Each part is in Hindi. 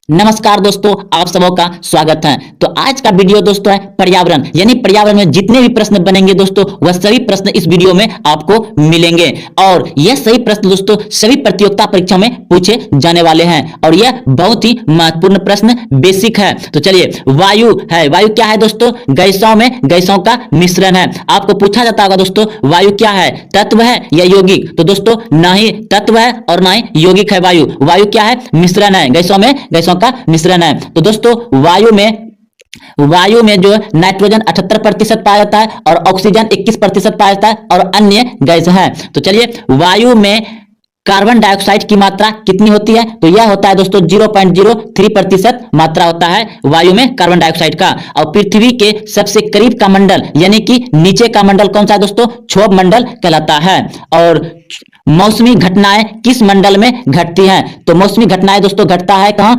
नमस्कार दोस्तों, आप सबों का स्वागत है। तो आज का वीडियो दोस्तों है पर्यावरण, यानी पर्यावरण में जितने भी प्रश्न बनेंगे दोस्तों, वह सभी प्रश्न इस वीडियो में आपको मिलेंगे। और यह सही प्रश्न दोस्तों सभी प्रतियोगिता परीक्षा में पूछे जाने वाले हैं और यह बहुत ही महत्वपूर्ण प्रश्न बेसिक है। तो चलिए, वायु है, वायु क्या है दोस्तों? गैसों में गैसों का मिश्रण है। आपको पूछा जाता होगा दोस्तों, वायु क्या है? तत्व है या यौगिक? तो दोस्तों ना ही तत्व है और ना ही यौगिक है वायु। वायु क्या है? मिश्रण है, गैसों में गैसों का मिश्रण है। तो दोस्तों वायु में जो नाइट्रोजन 78% पाया जाता है और ऑक्सीजन 21% पाया जाता है और अन्य गैस है। तो चलिए, वायु में कार्बन डाइऑक्साइड की मात्रा कितनी होती है? तो यह होता है दोस्तों 0.03% मात्रा होता है वायु में कार्बन डाइऑक्साइड का। और पृथ्वी के सबसे करीब का मंडल यानी कि नीचे का मंडल कौन सा है दोस्तों? क्षोभ मंडल कहलाता है। और मौसमी घटनाएं किस मंडल में घटती हैं? तो मौसमी घटनाएं दोस्तों घटता है कहां,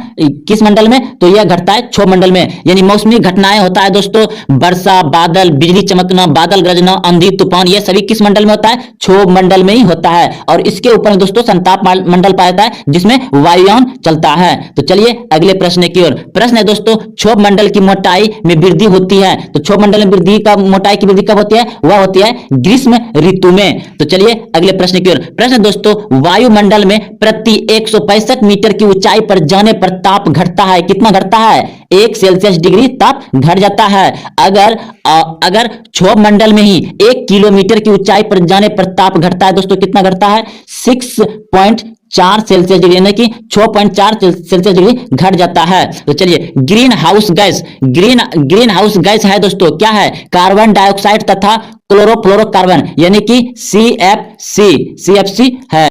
किस मंडल में? तो यह घटता है क्षोभ मंडल में। यानी मौसमी घटनाएं होता है दोस्तों वर्षा, बादल, बिजली चमकना, बादल गरजना, आंधी तूफान, यह सभी किस मंडल में होता है? क्षोभ मंडल में ही होता है। और इसके ऊपर दोस्तों संताप मंडल पाया जाता है जिसमें वायुयान चलता है। तो चलिए अगले प्रश्न की ओर। प्रश्न है दोस्तों, क्षोभ मंडल की मोटाई में वृद्धि होती है। तो क्षोभ मंडल में वृद्धि का मोटाई की वृद्धि कब होती है? वह होती है ग्रीष्म ऋतु में। तो चलिए अगले प्रश्न की ओर। प्रश्न दोस्तों, वायुमंडल में प्रति 165 मीटर की ऊंचाई पर जाने पर ताप घटता है। कितना घटता है? 1 सेल्सियस डिग्री ताप घट जाता है। अगर क्षोभ मंडल में ही 1 किलोमीटर की ऊंचाई पर जाने पर ताप घटता है दोस्तों, कितना घटता है? 6.4 सेल्सियस डिग्री, यानी कि 6.4 सेल्सियस डिग्री घट जाता है। तो चलिए, green house gas, green house gas है दोस्तों, क्या है? कार्बन डाइऑक्साइड तथा क्लोरोफ्लोरोकार्बन, यानी कि CFC है।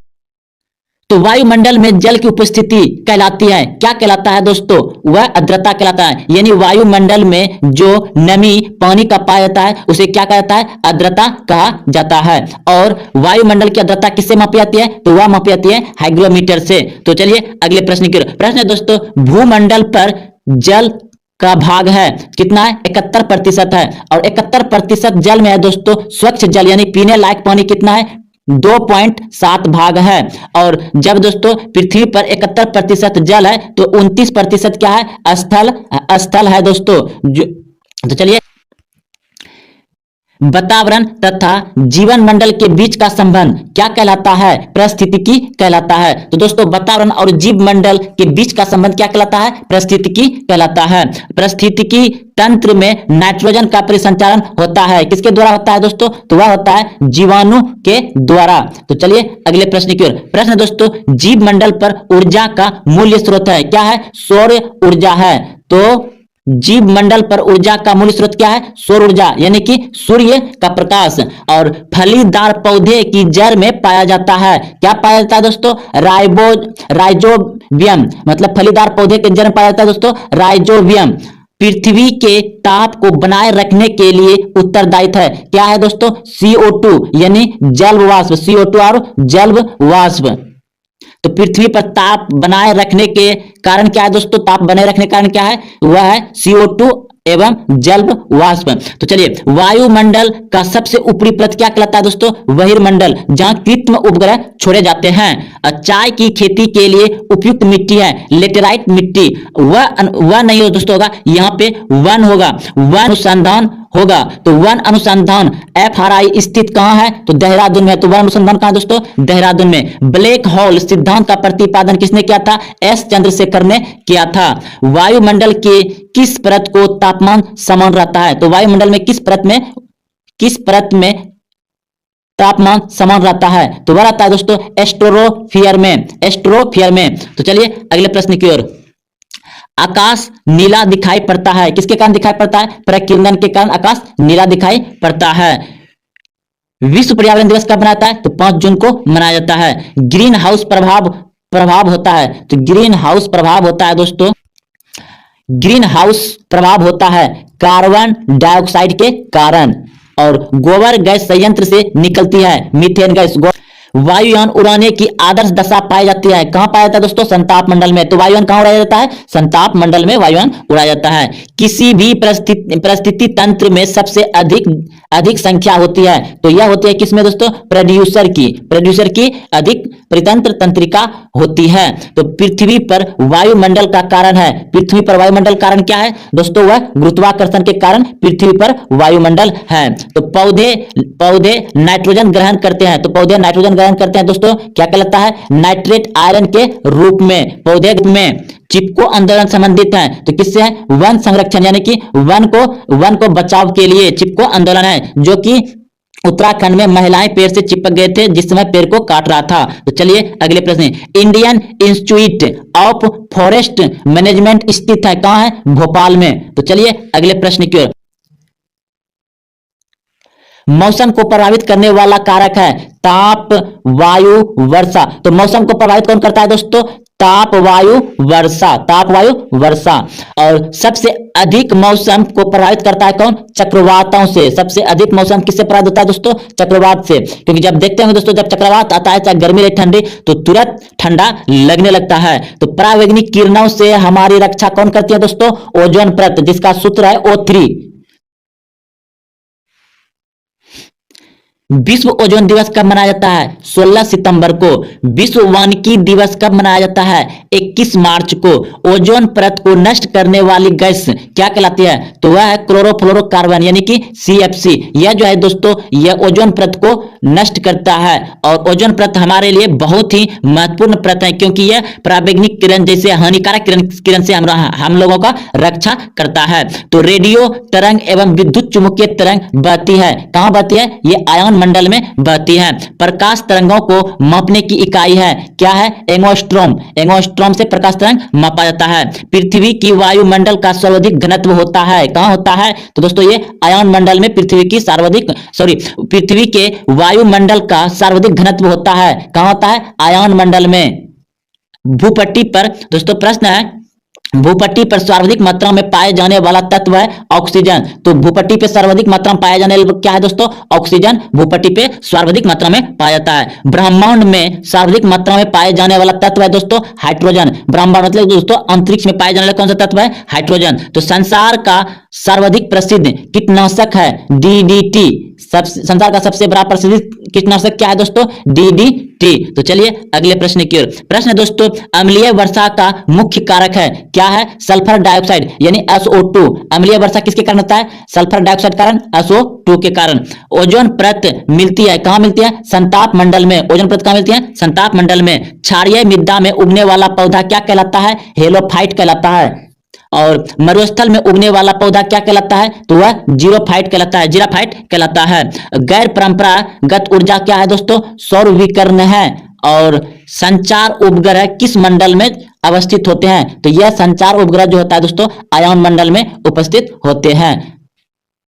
तो वायुमंडल में जल की उपस्थिति कहलाती है, क्या कहलाता है दोस्तों? वह आर्द्रता कहलाता है। यानी वायुमंडल में जो नमी पानी का पाया जाता है उसे क्या कहा जाता है? आर्द्रता कहा जाता है। और वायुमंडल की आर्द्रता किससे मापी जाती है? तो वह मापी जाती है हाइग्रोमीटर से। तो चलिए अगले प्रश्न की ओर। प्रश्न है दोस्तों, भूमंडल पर जल का भाग है कितना है? 71% है। और 71% जल में है दोस्तों स्वच्छ जल, यानी पीने लायक पानी कितना है? 2.7 भाग है। और जब दोस्तों पृथ्वी पर 71% जल है तो 29% क्या है? स्थल है दोस्तों। तो चलिए, वातावरण तथा जीवन मंडल के बीच का संबंध क्या कहलाता है? पारिस्थितिकी कहलाता है। तो दोस्तों वातावरण और जीव मंडल के बीच का संबंध क्या कहलाता है? पारिस्थितिकी कहलाता है। पारिस्थितिकी तंत्र में नाइट्रोजन का परिसंचारण होता है, किसके द्वारा होता है दोस्तों? तो वह होता है जीवाणु के द्वारा। तो चलिए अगले प्रश्न की ओर। प्रश्न दोस्तों, जीव मंडल पर ऊर्जा का मूल्य स्रोत है, क्या है? सौर ऊर्जा है। तो जीव मंडल पर ऊर्जा का मूल स्रोत क्या है? सौर ऊर्जा, यानी कि सूर्य का प्रकाश। और फलीदार पौधे की जड़ में पाया जाता है, क्या पाया जाता है दोस्तों? राइजोबियम, मतलब फलीदार पौधे के जड़ में पाया जाता है दोस्तों राइजोबियम। पृथ्वी के ताप को बनाए रखने के लिए उत्तरदायित्व है, क्या है दोस्तों? CO2, यानी जल वाष्प, CO2 और जल वाष्प। तो पृथ्वी पर ताप बनाए रखने के कारण क्या है दोस्तों? ताप बनाए रखने के कारण क्या है? वह है CO2 एवं जल वाष्प। तो चलिए, वायुमंडल का सबसे ऊपरी परत क्या कहलाता है दोस्तों? बहिर्मंडल, जहां कृत्रिम उपग्रह छोड़े जाते हैं। चाय की खेती के लिए उपयुक्त मिट्टी है लेटेराइट मिट्टी। वह नहीं हो दोस्तों होगा, यहाँ पे वन होगा, वन अनुसंधान होगा। तो वन अनुसंधान FRI स्थित कहां है? तो देहरादून में। तो वन अनुसंधान कहां दोस्तों? देहरादून में। ब्लैक होल सिद्धांत का प्रतिपादन किसने किया था? S चंद्रशेखर ने किया था। वायुमंडल के किस परत को तापमान समान रहता है? तो वायुमंडल में किस परत में तापमान समान रहता है? तो वह रहता है दोस्तों एस्ट्रोफियर में। तो चलिए अगले प्रश्न की ओर। आकाश नीला दिखाई पड़ता है, किसके कारण दिखाई पड़ता है? प्रकीर्णन के कारण आकाश नीला दिखाई पड़ता है। विश्व पर्यावरण दिवस कब मनाता है? तो 5 जून को मनाया जाता है। ग्रीन हाउस प्रभाव होता है। तो ग्रीन हाउस प्रभाव होता है दोस्तों, ग्रीन हाउस प्रभाव होता है कार्बन डाइऑक्साइड के कारण। और गोबर गैस संयंत्र से निकलती है मीथेन गैस। वायुयान उड़ाने की आदर्श दशा पाई जाती है, कहां पाया जाता है दोस्तों? संताप मंडल में। तो वायुयान कहां उड़ाया जाता है? संताप मंडल में वायुयान उड़ाया जाता है। किसी भी परिस्थिति तंत्र में सबसे अधिक संख्या होती है, तो यह होती है किसमें दोस्तों, प्रोड्यूसर की अधिक परितंत्र तंत्रिका होती है। तो पृथ्वी पर वायुमंडल का कारण है, पृथ्वी पर वायुमंडल कारण क्या है दोस्तों, वह गुरुत्वाकर्षण के कारण पृथ्वी पर वायुमंडल है। तो पौधे पौधे नाइट्रोजन ग्रहण करते हैं, तो पौधे नाइट्रोजन ग्रहण करते हैं दोस्तों, क्या कहलाता है, नाइट्रेट आयरन के रूप में। पौधे में चिपको आंदोलन संबंधित है, तो किससे है, वन संरक्षण यानी कि वन को बचाव के लिए चिपको आंदोलन है, जो कि उत्तराखंड में महिलाएं पेड़ से चिपक गए थे जिस समय पेड़ को काट रहा था। तो चलिए अगले प्रश्न, Indian institute of forest management स्थित है कहां है, भोपाल में। तो चलिए अगले प्रश्न की ओर, मौसम को प्रभावित करने वाला कारक है ताप, वायु, वर्षा। तो मौसम को प्रभावित कौन करता है दोस्तों, ताप, वायु, वर्षा, ताप, वायु, वर्षा। और सबसे अधिक मौसम को प्रभावित करता है कौन, चक्रवातों से। सबसे अधिक मौसम किससे प्रभावित होता है दोस्तों, चक्रवात से, क्योंकि जब देखते हैं दोस्तों, जब चक्रवात आता है चाहे गर्मी रहे ठंडी, तो तुरंत ठंडा लगने लगता है। तो परावैंगनिक किरणों से हमारी रक्षा कौन करती है दोस्तों, ओजोन परत, जिसका सूत्र है O3। विश्व ओजोन दिवस कब मनाया जाता है, 16 सितंबर को। विश्व वानिकी दिवस कब मनाया जाता है, 21 मार्च को। ओजोन परत को नष्ट करने वाली गैस क्या कहलाती है, तो वह है क्लोरोफ्लोरोकार्बन यानी कि CFC। यह जो है दोस्तों, यह ओजोन परत को नष्ट करता है, और ओजोन परत हमारे लिए बहुत ही महत्वपूर्ण परत है, क्योंकि यह पराबैंगनिक किरण जैसे हानिकारक किरण से हम लोगों का रक्षा करता है। तो रेडियो तरंग एवं विद्युत चुंबकीय तरंग बहती है, कहां बहती है, ये आयन मंडल में बहती है। प्रकाश तरंगों को मापने की इकाई है, क्या है, एंगस्ट्रॉम। एंगस्ट्रॉम से प्रकाश तरंग मापा जाता है। पृथ्वी की वायुमंडल का सर्वाधिक घनत्व होता है, कहां होता है, तो दोस्तों ये आयन मंडल में पृथ्वी के वायुमंडल का सर्वाधिक घनत्व होता है, कहां होता है, आयन मंडल में। भूपट्टी पर दोस्तों प्रश्न है, भूपट्टी पर सर्वाधिक मात्रा में पाए जाने वाला तत्व है ऑक्सीजन। तो भूपट्टी पे सर्वाधिक मात्रा में पाया जाने वाला क्या है दोस्तों, ऑक्सीजन भूपट्टी पे सर्वाधिक मात्रा में पाया जाता है। ब्रह्मांड में सर्वाधिक मात्रा में पाए जाने वाला तत्व है दोस्तों हाइड्रोजन। ब्रह्मांड मतलब दोस्तों अंतरिक्ष में पाए जाने वाला कौन सा तत्व है, हाइड्रोजन। तो संसार का सर्वाधिक प्रसिद्ध कीटनाशक है DDT। संसार का सबसे बड़ा प्रसिद्ध कीटनाशक क्या है दोस्तों, DDT। तो चलिए अगले प्रश्न की ओर। प्रश्न दोस्तों, अम्लीय वर्षा का मुख्य कारक है, क्या है, सल्फर डाइऑक्साइड यानी SO2। अम्लीय वर्षा किसके कारण होता है, सल्फर डाइऑक्साइड कारण, SO2 के कारण। ओजोन परत मिलती है, कहां मिलती है, संताप मंडल में। ओजोन परत कहां मिलती है, संताप मंडल में। क्षारीय मृदा में उगने वाला पौधा क्या कहलाता है, हेलोफाइट कहलाता है। और मरुस्थल में उगने वाला पौधा क्या कहलाता है, तो वह जीरोफाइट कहलाता है। गैर परंपरागत ऊर्जा क्या है दोस्तों, सौर विकिरण है। और संचार उपग्रह किस मंडल में अवस्थित होते हैं, तो यह संचार उपग्रह जो होता है दोस्तों आयन मंडल में उपस्थित होते हैं।